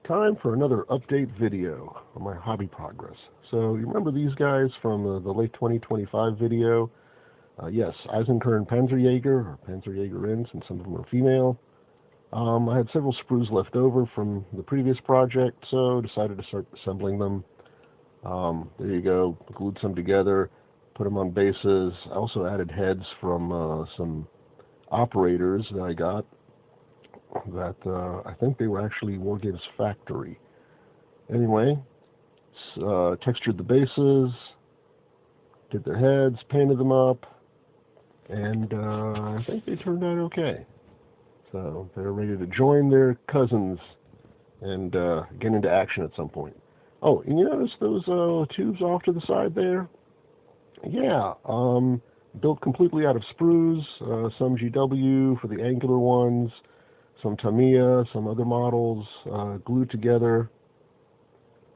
Time for another update video on my hobby progress. So you remember these guys from the late 2025 video? Yes, Eisenkern panzerjager, or panzerjagerin, since some of them are female. I had several sprues left over from the previous project, so decided to start assembling them. There you go, glued some together, put them on bases. I also added heads from some operators that I got that I think they were actually Wargames Factory. Anyway, textured the bases, did their heads, painted them up, and I think they turned out okay. So they're ready to join their cousins and get into action at some point. Oh, and you notice those tubes off to the side there? Yeah, built completely out of sprues, some GW for the angular ones, some Tamiya, some other models, glued together,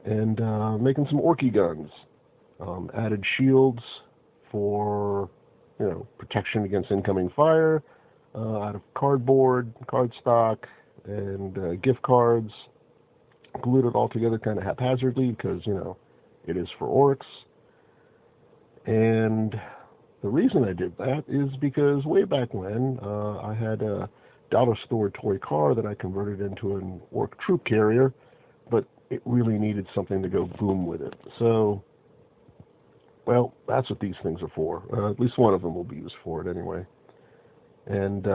and making some Orky guns. Added shields for, protection against incoming fire, out of cardboard, cardstock, and gift cards. Glued it all together kind of haphazardly because, it is for orcs. And the reason I did that is because way back when, I had a dollar store toy car that I converted into an orc troop carrier, but it really needed something to go boom with it. So, well, that's what these things are for. At least one of them will be used for it anyway. And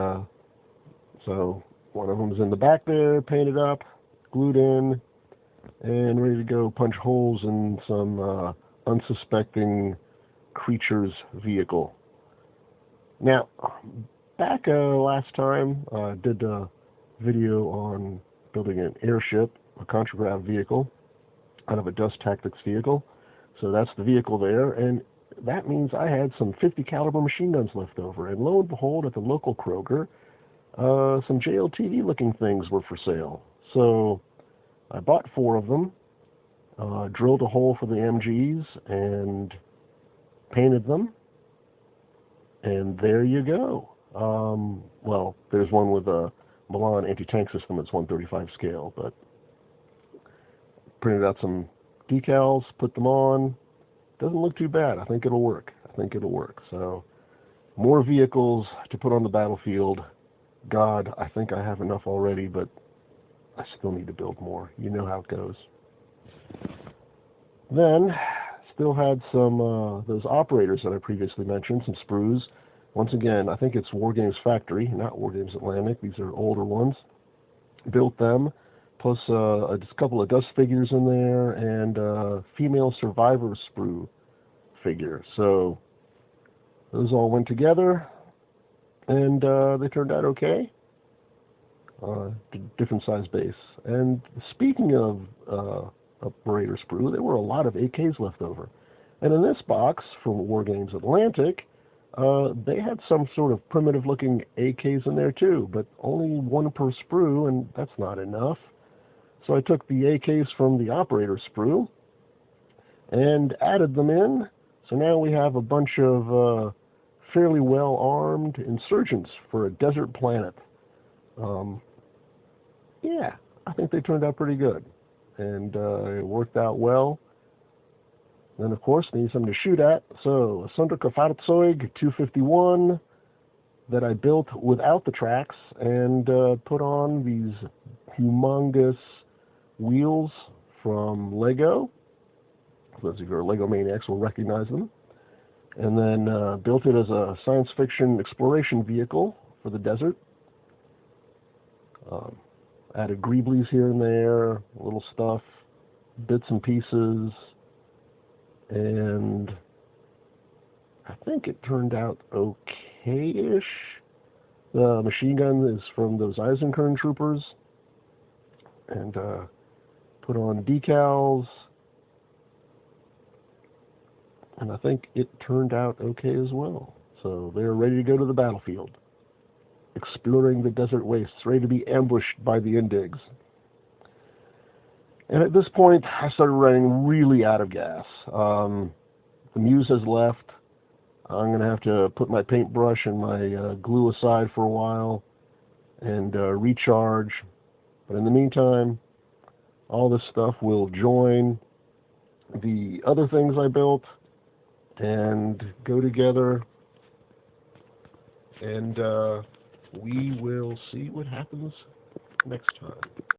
so one of them is in the back there, painted up, glued in, and ready to go punch holes in some unsuspecting creature's vehicle. Now, back last time, I did a video on building an airship, a contragrav vehicle, out of a dust tactics vehicle. So that's the vehicle there, and that means I had some 50 caliber machine guns left over. And lo and behold, at the local Kroger, some JLTV looking things were for sale. So I bought 4 of them, drilled a hole for the MGs, and painted them. And there you go. Well, there's one with a Milan anti-tank system that's 135 scale, but printed out some decals, put them on. Doesn't look too bad. I think it'll work. So, more vehicles to put on the battlefield. God, I think I have enough already, but I still need to build more. You know how it goes. Then, still had some, those operators that I previously mentioned, some sprues. Once again, I think it's Wargames Factory, not Wargames Atlantic. These are older ones. Built them, plus just a couple of dust figures in there, and a female survivor sprue figure. So those all went together, and they turned out okay. Different size base. And speaking of operator sprue, there were a lot of AKs left over. And in this box from Wargames Atlantic, they had some sort of primitive-looking AKs in there too, but only 1 per sprue, and that's not enough. So I took the AKs from the operator sprue and added them in. So now we have a bunch of fairly well-armed insurgents for a desert planet. Yeah, I think they turned out pretty good, and it worked out well. Then, of course, they need something to shoot at. So, a Sonderfahrzeug 251 that I built without the tracks and put on these humongous wheels from Lego. Those of you who are Lego maniacs will recognize them. And then built it as a science fiction exploration vehicle for the desert. Added greeblies here and there, little stuff, bits and pieces. And I think it turned out okay-ish. The machine gun is from those Eisenkern troopers. And put on decals. And I think it turned out okay as well. So they're ready to go to the battlefield. Exploring the desert wastes, ready to be ambushed by the Indigs. And at this point, I started running really out of gas. The muse has left. I'm going to have to put my paintbrush and my glue aside for a while and recharge. But in the meantime, all this stuff will join the other things I built and go together, and we will see what happens next time.